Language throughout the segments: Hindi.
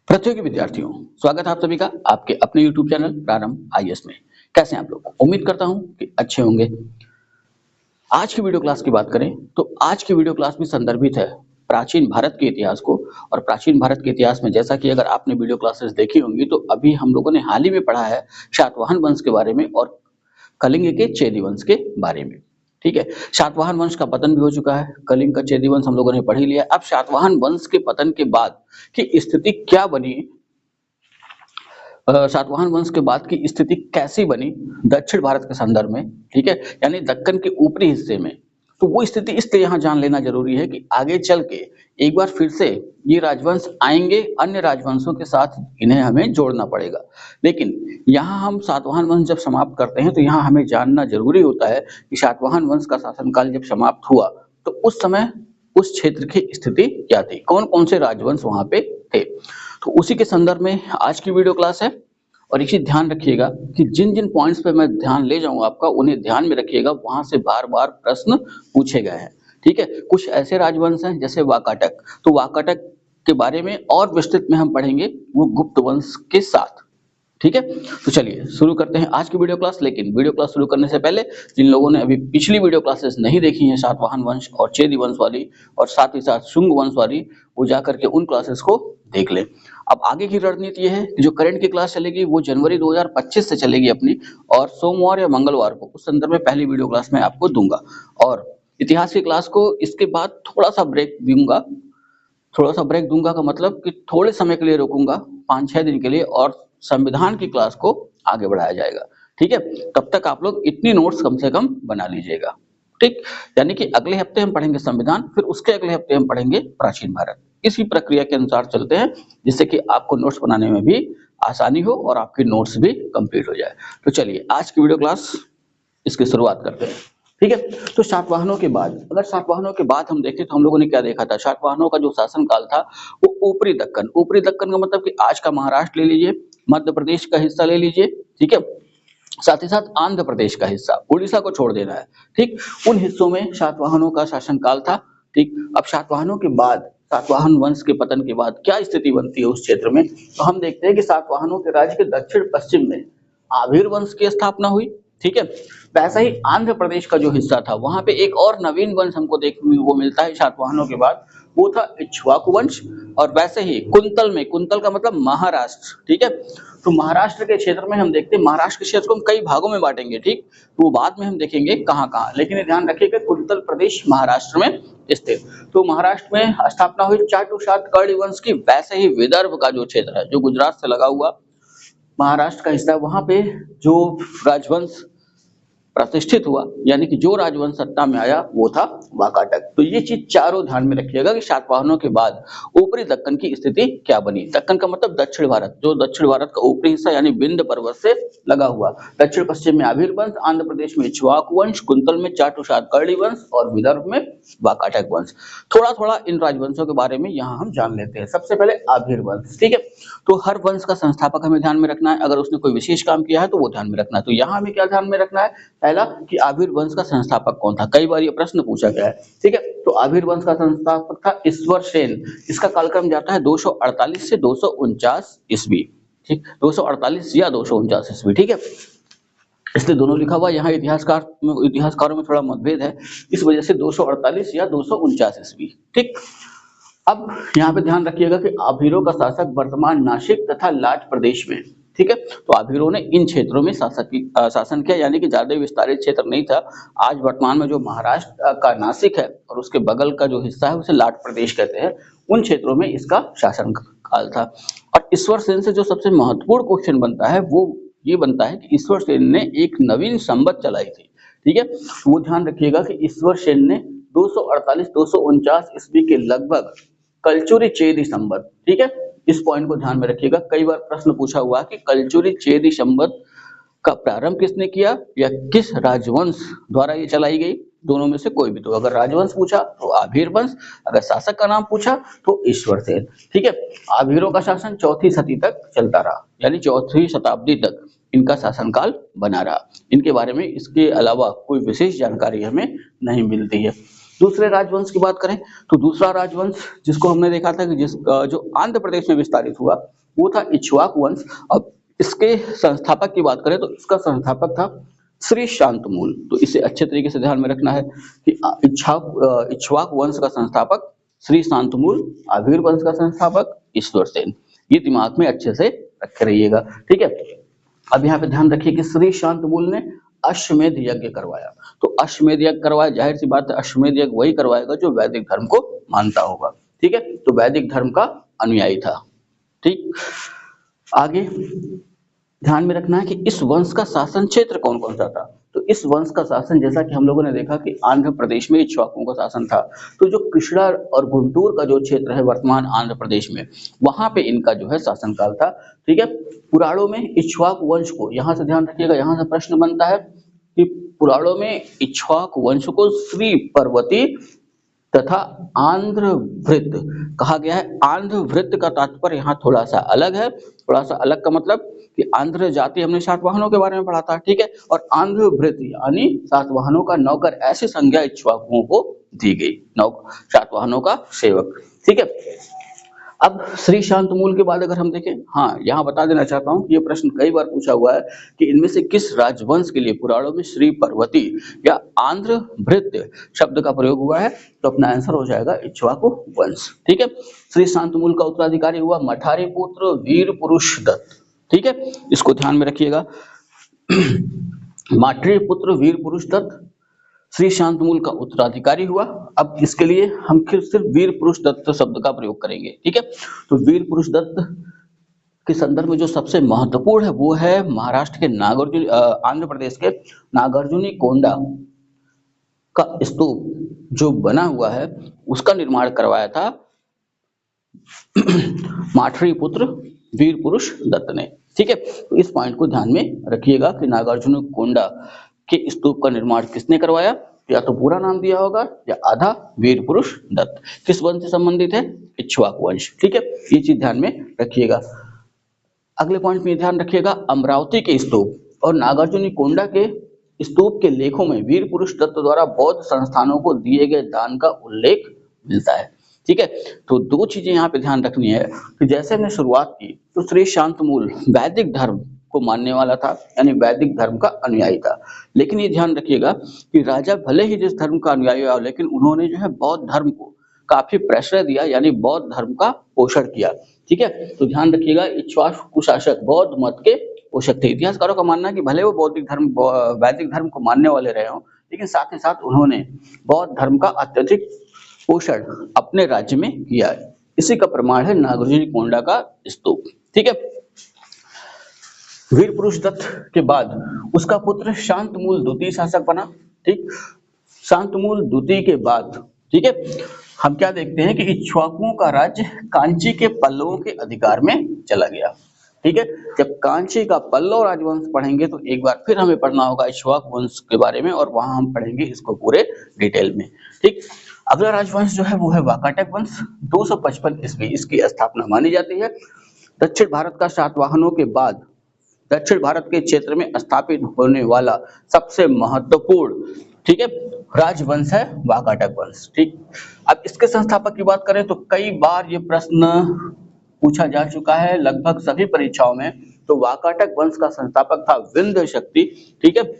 प्रतियोगी विद्यार्थियों, स्वागत है आप सभी का आपके अपने YouTube चैनल प्रारंभ आईएएस में। कैसे हैं आप लोग? उम्मीद करता हूं कि अच्छे होंगे। आज की वीडियो क्लास की बात करें तो आज की वीडियो क्लास भी संदर्भित है प्राचीन भारत के इतिहास को। और प्राचीन भारत के इतिहास में जैसा कि अगर आपने वीडियो क्लासेस देखी होंगी तो अभी हम लोगों ने हाल ही में पढ़ा है शातवाहन वंश के बारे में और कलिंग के चेदी वंश के बारे में। ठीक है, शातवाहन वंश का पतन भी हो चुका है, कलिंग का चेदी वंश हम लोगों ने पढ़ ही लिया। अब शातवाहन वंश के पतन के बाद की स्थिति क्या बनी, सातवाहन वंश के बाद की स्थिति कैसी बनी दक्षिण भारत के संदर्भ में, ठीक है, यानी दक्कन के ऊपरी हिस्से में। तो वो स्थिति इसलिए यहाँ जान लेना जरूरी है कि आगे चल के एक बार फिर से ये राजवंश आएंगे, अन्य राजवंशों के साथ इन्हें हमें जोड़ना पड़ेगा। लेकिन यहाँ हम सातवाहन वंश जब समाप्त करते हैं तो यहाँ हमें जानना जरूरी होता है कि सातवाहन वंश का शासनकाल जब समाप्त हुआ तो उस समय उस क्षेत्र की स्थिति क्या थी, कौन कौन से राजवंश वहां पे थे। तो उसी के संदर्भ में आज की वीडियो क्लास है। और इसी ध्यान रखिएगा कि जिन जिन पॉइंट्स पे मैं ध्यान ले जाऊंगा आपका उन्हें ध्यान में रखिएगा, वहां से बार बार प्रश्न पूछे गए हैं। ठीक है, कुछ ऐसे राजवंश हैं जैसे वाकाटक, तो वाकाटक के बारे में और विस्तृत में हम पढ़ेंगे वो गुप्त वंश के साथ। ठीक है, तो चलिए शुरू करते हैं आज की वीडियो क्लास। लेकिन वीडियो क्लास शुरू करने से पहले जिन लोगों ने अभी पिछली वीडियो क्लासेस नहीं देखी हैं सातवाहन वंश और चेदी वंश वाली और साथ ही साथ शुंग वंश वाली, वो जाकर के उन क्लासेस को देख लें। अब आगे की रणनीति ये है कि जो करंट की क्लास चलेगी वो जनवरी 2025 से चलेगी अपनी, और सोमवार या मंगलवार को उस संदर्भ में पहली वीडियो क्लास मैं आपको दूंगा। और इतिहास की क्लास को इसके बाद थोड़ा सा ब्रेक दूंगा। थोड़ा सा ब्रेक दूंगा का मतलब कि थोड़े समय के लिए रोकूंगा, 5-6 दिन के लिए, और संविधान की क्लास को आगे बढ़ाया जाएगा। ठीक है, तब तक आप लोग इतनी नोट्स कम से कम बना लीजिएगा। ठीक, यानी कि अगले हफ्ते हम पढ़ेंगे संविधान, फिर उसके अगले हफ्ते हम पढ़ेंगे प्राचीन भारत। इसी प्रक्रिया के अनुसार चलते हैं जिससे कि आपको नोट्स बनाने में भी आसानी हो और आपके नोट्स भी कंप्लीट हो जाए। तो चलिए आज की वीडियो क्लास इसकी शुरुआत करते हैं। ठीक है, तो सातवाहनों के बाद, अगर सातवाहनों के बाद हम देखें तो हम लोगों ने क्या देखा था, सातवाहनों का जो शासन काल था वो ऊपरी दक्कन, ऊपरी दक्कन का मतलब कि आज का महाराष्ट्र ले लीजिए, मध्य प्रदेश का हिस्सा ले लीजिए, ठीक है, साथ ही साथ आंध्र प्रदेश का हिस्सा, उड़ीसा को छोड़ देना है। ठीक, उन हिस्सों में सातवाहनों का शासन काल था। ठीक, अब सातवाहनों के बाद, सातवाहन वंश के पतन के बाद क्या स्थिति बनती है उस क्षेत्र में, तो हम देखते हैं कि सातवाहनों के राज्य के दक्षिण पश्चिम में आभीर वंश की स्थापना हुई। ठीक है, वैसा ही आंध्र प्रदेश का जो हिस्सा था वहां पे एक और नवीन वंश हमको देखने को मिलता है सातवाहनों के बाद, वो था इक्ष्वाकु वंश। और वैसे ही कुंतल में, कुंतल का मतलब महाराष्ट्र, ठीक है, तो महाराष्ट्र के क्षेत्र में हम देखते हैं, महाराष्ट्र के क्षेत्र को हम कई भागों में बांटेंगे, ठीक, तो वो बाद में हम देखेंगे कहाँ कहाँ, लेकिन ध्यान रखिएगा कुंतल प्रदेश महाराष्ट्र में स्थित। तो महाराष्ट्र में स्थापना हुई चाटुषात कर्ण वंश की। वैसे ही विदर्भ का जो क्षेत्र है जो गुजरात से लगा हुआ महाराष्ट्र का हिस्सा, वहां पे जो राजवंश प्रतिष्ठित हुआ, यानी कि जो राजवंश सत्ता में आया वो था वाकाटक। तो ये चीज चारों ध्यान में रखिएगा कि सातवाहनों के बाद ऊपरी दक्कन की स्थिति क्या बनी। दक्कन का मतलब दक्षिण भारत, जो दक्षिण भारत का ऊपरी हिस्सा यानी विंध्य पर्वत से लगा हुआ, दक्षिण पश्चिम में आभीर वंश, आंध्र प्रदेश में इक्ष्वाकु वंश, कुंतल में चाटुषात कर्ण वंश और विदर्भ में वाकाटक वंश। थोड़ा थोड़ा इन राजवंशों के बारे में यहाँ हम जान लेते हैं। सबसे पहले आभीर वंश, ठीक है, तो हर वंश का संस्थापक हमें ध्यान में रखना है, अगर उसने कोई विशेष काम किया है तो वो ध्यान में रखना है। तो यहाँ हमें क्या ध्यान में रखना है, पहला कि आभीर वंश का संस्थापक कौन था, कई बार ये प्रश्न पूछा गया है। ठीक है, तो आभीर वंश का संस्थापक था ईश्वर सेन। इसका कालक्रम जाता है 248 से 249 ईस्वी। ठीक, 248 या 249 ईस्वी। ठीक है, इसलिए दोनों लिखा हुआ, यहाँ इतिहासकारों में थोड़ा मतभेद है, इस वजह से 248 या 249 ईस्वी। ठीक, अब यहाँ पे ध्यान रखिएगा कि आभीरों का शासक वर्तमान नासिक तथा लाट प्रदेश में। ठीक है, तो आभीरों ने इन क्षेत्रों में शासन किया, यानी कि ज्यादा विस्तारित क्षेत्र नहीं था। आज वर्तमान में जो महाराष्ट्र का नासिक है और उसके बगल का जो हिस्सा है उसे लाट प्रदेश कहते हैं, उन क्षेत्रों में इसका शासन काल था। और ईश्वर सेन से जो सबसे महत्वपूर्ण क्वेश्चन बनता है वो ये बनता है कि ईश्वर सेन ने एक नवीन संवत चलाई थी। ठीक है, वो ध्यान रखिएगा कि ईश्वर सेन ने 248-249 ईस्वी के लगभग कलचुरी चेदी संवत, ठीक है, इस पॉइंट को ध्यान में रखिएगा। कई बार प्रश्न पूछा हुआ कि कलचुरी चेदी संवत का प्रारंभ किसने किया या किस राजवंश द्वारा ये चलाई गई, दोनों में से कोई भी। तो अगर राजवंश पूछा तो आभीर वंश, अगर शासक का नाम पूछा तो ईश्वर सेन। ठीक है, आभीरों का शासन 4वीं सदी तक चलता रहा, यानी 4वीं शताब्दी तक इनका शासनकाल बना रहा। इनके बारे में इसके अलावा कोई विशेष जानकारी हमें नहीं मिलती है। दूसरे राजवंश की बात करें तो दूसरा राजवंश जिसको हमने देखा था कि जो आंध्र प्रदेश में विस्तारित हुआ वो था इक्ष्वाकु वंश। अब इसके संस्थापक की बात करें तो इसका संस्थापक था श्री शांतमूल। तो इसे अच्छे तरीके से ध्यान में रखना है कि इक्ष्वाकु वंश का संस्थापक श्री शांतमूल, आविर वंश का संस्थापक ईश्वर सेन। ये दिमाग में अच्छे से रखे रहिएगा, ठीक है। अब यहाँ पे ध्यान रखिए कि श्री शांतमूल ने अश्वमेध यज्ञ करवाया। तो अश्वमेध यज्ञ करवाया, जाहिर सी बात है अश्वमेध यज्ञ वही करवाएगा जो वैदिक धर्म को मानता होगा, ठीक है। तो वैदिक धर्म का अनुयायी था, ठीक। आगे ध्यान में रखना है कि इस वंश का शासन क्षेत्र कौन कौन सा था। तो इस वंश का शासन, जैसा कि हम लोगों ने देखा कि आंध्र प्रदेश में इक्ष्वाकुओं का शासन था, तो जो कृष्णा और गुंटूर का जो क्षेत्र है वर्तमान आंध्र प्रदेश में, वहां पे इनका जो है शासनकाल था, ठीक है। पुराणों में इक्ष्वाकु वंश को, यहां से ध्यान रखिएगा, यहां से प्रश्न बनता है कि पुराणों में इक्ष्वाकु वंश को श्री पर्वती तथा आंध्रभृत कहा गया है। आंध्रभृत का तात्पर्य यहाँ थोड़ा सा अलग है। थोड़ा सा अलग का मतलब कि आंध्र जाति हमने सातवाहनों के बारे में पढ़ा था, ठीक है। और आंध्रभृत यानी सातवाहनों का नौकर, ऐसी संज्ञा इक्ष्वाकुओं को दी गई, सातवाहनों का सेवक, ठीक है। अब श्री शांतमूल के बाद अगर हम देखें, हाँ यहाँ बता देना चाहता हूँ, ये प्रश्न कई बार पूछा हुआ है कि इनमें से किस राजवंश के लिए पुराणों में श्री पर्वती या आंध्रभृत शब्द का प्रयोग हुआ है। तो अपना आंसर हो जाएगा इक्ष्वाकु वंश, ठीक है। श्री शांतमूल का उत्तराधिकारी हुआ मठारी पुत्र वीर पुरुष दत्त, ठीक है, इसको ध्यान में रखिएगा। माठरी पुत्र वीर पुरुष दत्त श्री शांतमूल का उत्तराधिकारी हुआ। अब इसके लिए हम सिर्फ वीर पुरुष दत्त शब्द का प्रयोग करेंगे, ठीक है। तो वीर पुरुष दत्त के संदर्भ में जो सबसे महत्वपूर्ण है वो है महाराष्ट्र के आंध्र प्रदेश के नागार्जुनी कोंडा का स्तूप जो बना हुआ है, उसका निर्माण करवाया था माठरी पुत्र वीर पुरुष दत्त ने, ठीक है। तो इस पॉइंट को ध्यान में रखिएगा कि नागार्जुन कोंडा के स्तूप का निर्माण किसने करवाया। या तो पूरा नाम दिया होगा या आधा वीर पुरुष दत्त। किस वंश से संबंधित है, इक्ष्वाकु वंश, ठीक है। ये चीज ध्यान में रखिएगा। अगले पॉइंट में ध्यान रखिएगा, अमरावती के स्तूप और नागार्जुनी कोंडा के स्तूप के लेखों में वीर पुरुष दत्त द्वारा बौद्ध संस्थानों को दिए गए दान का उल्लेख मिलता है, ठीक है। तो दो चीजें यहाँ पे ध्यान रखनी है कि जैसे हमने शुरुआत की तो श्री शांतमूल वैदिक धर्म को मानने वाला था, यानी वैदिक धर्म का अनुयायी था। लेकिन ये ध्यान रखिएगा कि राजा भले ही जिस धर्म का अनुयायी हो, लेकिन उन्होंने जो है बौद्ध धर्म को काफी प्रश्रय दिया, यानी बौद्ध धर्म का पोषण किया, ठीक है। तो ध्यान रखिएगा इक्ष्वाकु शासक बौद्ध मत के पोषक थे। इतिहासकारों का मानना है कि भले वो वैदिक धर्म को मानने वाले रहे हों, लेकिन साथ ही साथ उन्होंने बौद्ध धर्म का अत्यधिक पोषण अपने राज्य में किया है। इसी का प्रमाण है नागार्जुनी कोंडा का स्तूप, ठीक है। वीर पुरुष दत्त के बाद उसका पुत्र शांतमूल द्वितीय शासक बना, ठीक। शांतमूल द्वितीय के बाद, ठीक है, हम क्या देखते हैं कि इक्ष्वाकुओं का राज्य कांची के पल्लवों के अधिकार में चला गया, ठीक है। जब कांची का पल्लव राजवंश पढ़ेंगे तो एक बार फिर हमें पढ़ना होगा इक्ष्वाकु वंश के बारे में, और वहां हम पढ़ेंगे इसको पूरे डिटेल में, ठीक। अगला राजवंश जो है वो है वाकाटक वंश। 255 ईस्वी इसकी स्थापना मानी जाती है। दक्षिण भारत का सातवाहनों के बाद दक्षिण भारत के क्षेत्र में स्थापित होने वाला सबसे महत्वपूर्ण, ठीक है, राजवंश है वाकाटक वंश, ठीक। अब इसके संस्थापक की बात करें तो कई बार ये प्रश्न पूछा जा चुका है लगभग सभी परीक्षाओं में। तो वाकाटक वंश का संस्थापक था विंध्य शक्ति, ठीक है।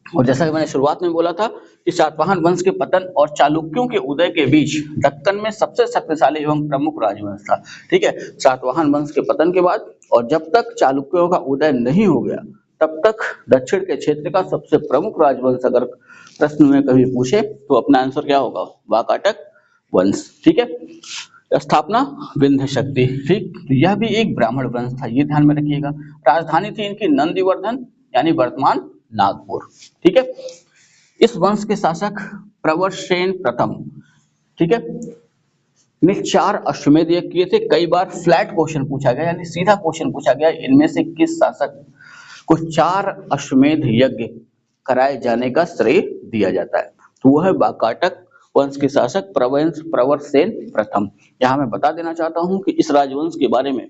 और जैसा कि मैंने शुरुआत में बोला था कि सातवाहन वंश के पतन और चालुक्यों के उदय के बीच दक्कन में सबसे शक्तिशाली एवं प्रमुख राजवंश था, ठीक है। सातवाहन वंश के पतन के बाद और जब तक चालुक्यों का उदय नहीं हो गया तब तक दक्षिण के क्षेत्र का सबसे प्रमुख राजवंश अगर प्रश्न में कभी पूछे तो अपना आंसर क्या होगा, वाकाटक वंश, ठीक है। स्थापना विंध्य शक्ति, ठीक। यह भी एक ब्राह्मण वंश था, ये ध्यान में रखिएगा। राजधानी थी इनकी नंदीवर्धन, यानी वर्तमान नागपुर, ठीक है। इस वंश के शासक प्रवरसेन प्रथम, ठीक है, ने 4 अश्वमेध यज्ञ किए थे। कई बार फ्लैट क्वेश्चन पूछा गया, यानी सीधा क्वेश्चन पूछा गया, इनमें से किस शासक को 4 अश्वमेध यज्ञ कराए जाने का श्रेय दिया जाता है। तो वह है वाकाटक वंश के शासक प्रवरसेन प्रथम। यहाँ मैं बता देना चाहता हूँ कि इस राजवंश के बारे में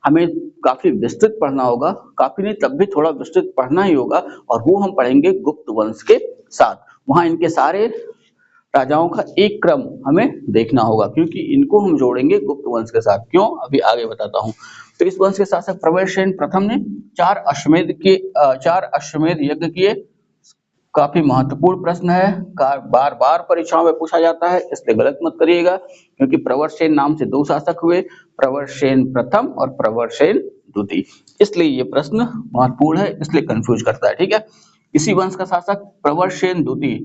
हमें काफी विस्तृत पढ़ना होगा, काफी नहीं तब भी थोड़ा विस्तृत पढ़ना ही होगा, और वो हम पढ़ेंगे गुप्त वंश के साथ। वहां इनके सारे राजाओं का एक क्रम हमें देखना होगा, क्योंकि इनको हम जोड़ेंगे गुप्त वंश के साथ। क्यों, अभी आगे बताता हूँ। तो इस वंश के शासक प्रवरसेन प्रथम ने 4 अश्वमेध यज्ञ किए। काफी महत्वपूर्ण प्रश्न है, बार बार परीक्षाओं में पूछा जाता है, इसलिए गलत मत करिएगा, क्योंकि प्रवरसेन नाम से 2 शासक हुए, प्रवरसेन प्रथम और प्रवरसेन द्वितीय, इसलिए ये प्रश्न महत्वपूर्ण है, इसलिए कंफ्यूज करता है। ठीक है, इसी वंश का शासक प्रवरसेन द्वितीय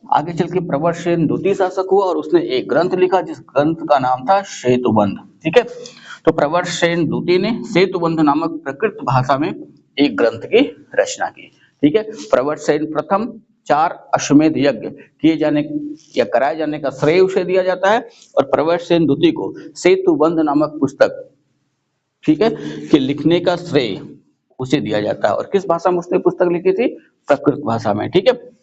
आगे चल के प्रवरसेन द्वितीय शासक हुआ और उसने एक ग्रंथ लिखा, जिस ग्रंथ का नाम था सेतुबंध। ठीक है, तो प्रवरसेन द्वितीय ने सेतुबंध नामक प्राकृत भाषा में एक ग्रंथ की रचना की। ठीक है, प्रवरसेन प्रथम 4 अश्वमेध यज्ञ किए जाने या कराए जाने का श्रेय उसे दिया जाता है, और प्रवरसेन द्वितीय को सेतुबंध नामक पुस्तक, ठीक है, कि लिखने का श्रेय उसे दिया जाता है। और किस भाषा में उसने पुस्तक लिखी थी? प्राकृत भाषा में। ठीक है,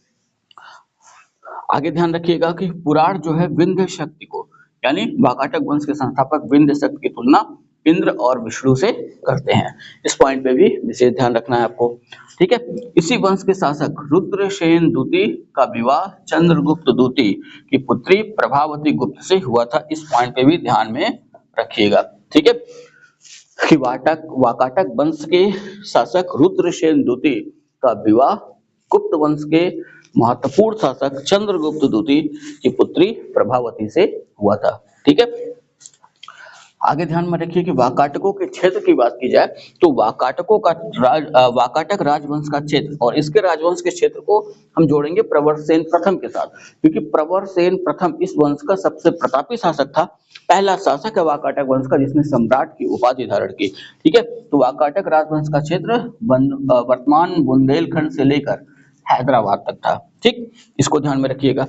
आगे ध्यान रखिएगा कि पुराण जो है विंध्य शक्ति को, यानी वाकाटक वंश के संस्थापक विंध्य शक्ति की तुलना इंद्र और विष्णु से करते हैं। इस पॉइंट पे भी विशेष ध्यान रखना है आपको। ठीक है, इसी वंश के शासक रुद्रसेन द्वितीय का विवाह चंद्रगुप्त द्वितीय की पुत्री प्रभावती गुप्त से हुआ था। इस पॉइंट पे भी ध्यान में रखिएगा। ठीक है, कि वाकाटक वंश के शासक रुद्रसेन द्वितीय का विवाह गुप्त वंश के महत्वपूर्ण शासक चंद्रगुप्त द्वितीय की पुत्री प्रभावती से हुआ था। ठीक है, आगे ध्यान में रखिए कि वाकाटकों के क्षेत्र की बात की जाए तो वाकाटक राजवंश का क्षेत्र और इसके राजवंश के क्षेत्र को हम जोड़ेंगे प्रवरसेन प्रथम के साथ, क्योंकि प्रवरसेन प्रथम इस वंश का सबसे प्रतापी शासक था, पहला शासक है वाकाटक वंश का जिसने सम्राट की उपाधि धारण की। ठीक है, तो वाकाटक राजवंश का क्षेत्र वर्तमान बुंदेलखंड से लेकर हैदराबाद तक था। ठीक, इसको ध्यान में रखिएगा।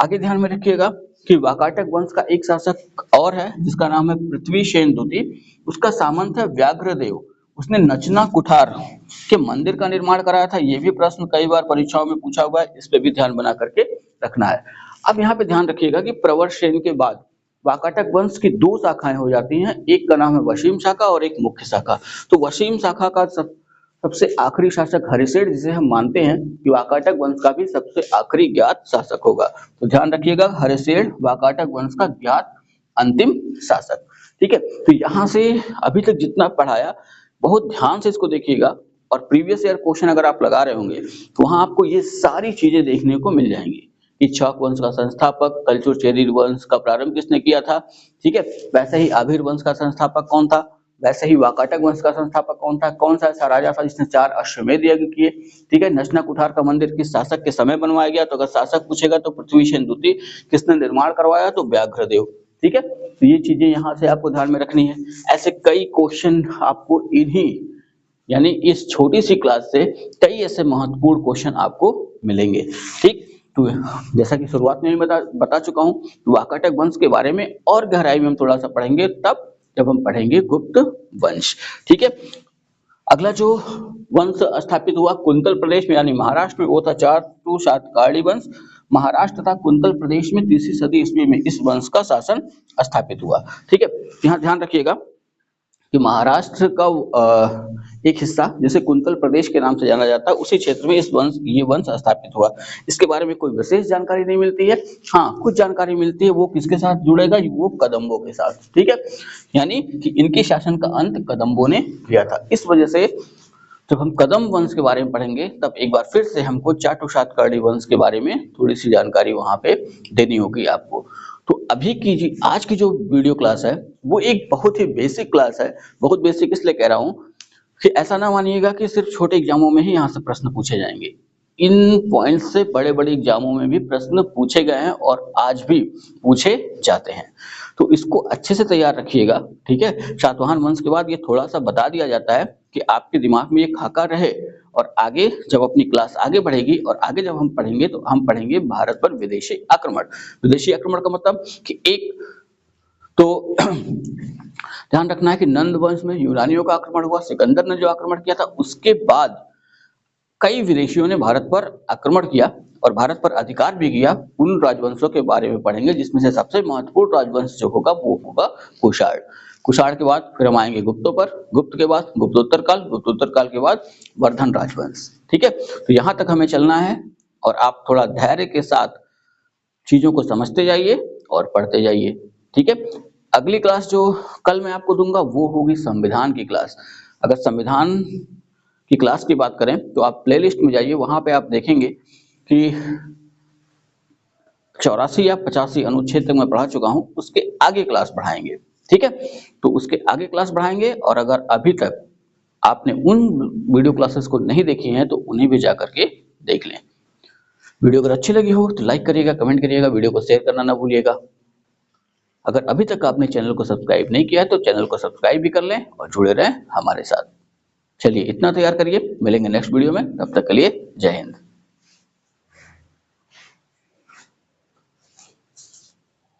आगे ध्यान में रखिएगा कि वाकाटक वंश का एक शासक और है जिसका नाम है पृथ्वीसेन द्वितीय। उसका सामंत है व्याघ्रदेव। उसने नचना कुठार के मंदिर का निर्माण कराया था। ये भी प्रश्न कई बार परीक्षाओं में पूछा हुआ है, इस पे भी ध्यान बना करके रखना है। अब यहाँ पे ध्यान रखिएगा कि प्रवरसेन के बाद वाकाटक वंश की 2 शाखाएं हो जाती हैं, एक का नाम है वसीम शाखा और एक मुख्य शाखा। तो वसीम शाखा का सबसे आखिरी शासक हरिसेन, जिसे हम मानते हैं कि वाकाटक वंश का भी सबसे आखिरी ज्ञात शासक होगा। तो ध्यान रखिएगा, हरिसेन वाकाटक वंश का ज्ञात अंतिम शासक। ठीक है, तो यहाँ से अभी तक जितना पढ़ाया बहुत ध्यान से इसको देखिएगा, और प्रीवियस ईयर क्वेश्चन अगर आप लगा रहे होंगे तो वहां आपको ये सारी चीजें देखने को मिल जाएंगी कि छक वंश का संस्थापक कलचुर वंश का प्रारंभ किसने किया था। ठीक है, वैसे ही आभिर वंश का संस्थापक कौन था, वैसे ही वाकाटक वंश का संस्थापक कौन था, कौन सा ऐसा राजा था जिसने 4 अश्वमेध यज्ञ किए। ठीक है, नचना कुठार का मंदिर किस शासक के समय बनवाया गया, तो अगर शासक पूछेगा तो पृथ्वीसेन द्वितीय। किसने निर्माण करवाया, तो व्याघ्रदेव। ठीक है, तो ये चीजें यहाँ से आपको ध्यान में रखनी है। ऐसे कई क्वेश्चन आपको इन्हीं यानी इस छोटी सी क्लास से कई ऐसे महत्वपूर्ण क्वेश्चन आपको मिलेंगे। ठीक, तो जैसा कि शुरुआत में बता चुका हूँ, वाकाटक वंश के बारे में और गहराई में हम थोड़ा सा पढ़ेंगे तब जब हम पढ़ेंगे गुप्त वंश। ठीक है, अगला जो वंश स्थापित हुआ कुंतल प्रदेश में यानी महाराष्ट्र में, वो था चातु सातकर्णी वंश। महाराष्ट्र तथा कुंतल प्रदेश में 3री सदी ईस्वी में इस वंश का शासन स्थापित हुआ। ठीक है, यहाँ ध्यान रखिएगा कि महाराष्ट्र का एक हिस्सा जिसे कुंतल प्रदेश के नाम से जाना जाता है, उसी क्षेत्र में ये वंश स्थापित हुआ। इसके बारे में कोई विशेष जानकारी नहीं मिलती है। हाँ, कुछ जानकारी मिलती है, वो किसके साथ जुड़ेगा, वो कदम्बों के साथ। ठीक है, यानी कि इनके शासन का अंत कदम्बों ने किया था। इस वजह से जब हम कदम वंश के बारे में पढ़ेंगे तब एक बार फिर से हमको चाटु सातकर्णी वंश के बारे में थोड़ी सी जानकारी वहां पे देनी होगी आपको। तो अभी की आज की जो वीडियो क्लास है वो एक बहुत ही बेसिक क्लास है। बहुत बेसिक इसलिए कह रहा हूँ कि ऐसा ना मानिएगा कि सिर्फ छोटे एग्जामों में ही यहाँ से प्रश्न पूछे जाएंगे। इन पॉइंट से बड़े बड़े एग्जामों में भी प्रश्न पूछे गए हैं और आज भी पूछे जाते हैं, तो इसको अच्छे से तैयार रखिएगा। ठीक है, सातवाहन वंश के बाद ये थोड़ा सा बता दिया जाता है कि आपके दिमाग में ये खाका रहे, और आगे जब अपनी क्लास आगे बढ़ेगी और आगे जब हम पढ़ेंगे तो हम पढ़ेंगे भारत पर विदेशी आक्रमण। विदेशी आक्रमण का मतलब कि एक तो ध्यान रखना है कि नंद वंश में यूनानियों का आक्रमण हुआ, सिकंदर ने जो आक्रमण किया था, उसके बाद कई विदेशियों ने भारत पर आक्रमण किया और भारत पर अधिकार भी किया। उन राजवंशों के बारे में पढ़ेंगे जिसमें से सबसे महत्वपूर्ण राजवंश जो होगा वो होगा कुषाण। कुषाण के बाद फिर हम आएंगे गुप्तों पर, गुप्त के बाद गुप्तोत्तर काल, गुप्तोत्तर काल के बाद वर्धन राजवंश। ठीक है, तो यहाँ तक हमें चलना है और आप थोड़ा धैर्य के साथ चीज़ों को समझते जाइए और पढ़ते जाइए, ठीक है? अगली क्लास जो कल मैं आपको दूँगा वो होगी संविधान की क्लास। अगर संविधान की क्लास की बात करें तो आप प्लेलिस्ट में जाइए, वहाँ पे आप देखेंगे कि 84 या 85 अनुच्छेद तक मैं पढ़ा चुका हूँ, उसके आगे क्लास बढ़ाएँगे, ठीक है? तो उसके आगे क्लास बढ़ाएँगे और अगर अभी तक आपने उन वीडियो क्लासेस को नहीं देखी हैं तो उन्हें भी जा कर के देख लें। वीडियो अगर अच्छी लगी हो तो लाइक करिएगा, कमेंट करिएगा, वीडियो को शेयर करना ना भूलिएगा। अगर अभी तक आपने चैनल को सब्सक्राइब नहीं किया है तो चैनल को सब्सक्राइब भी कर लें और जुड़े रहें हमारे साथ। चलिए इतना तैयार करिए, मिलेंगे नेक्स्ट वीडियो में, तब तक के लिए जय हिंद।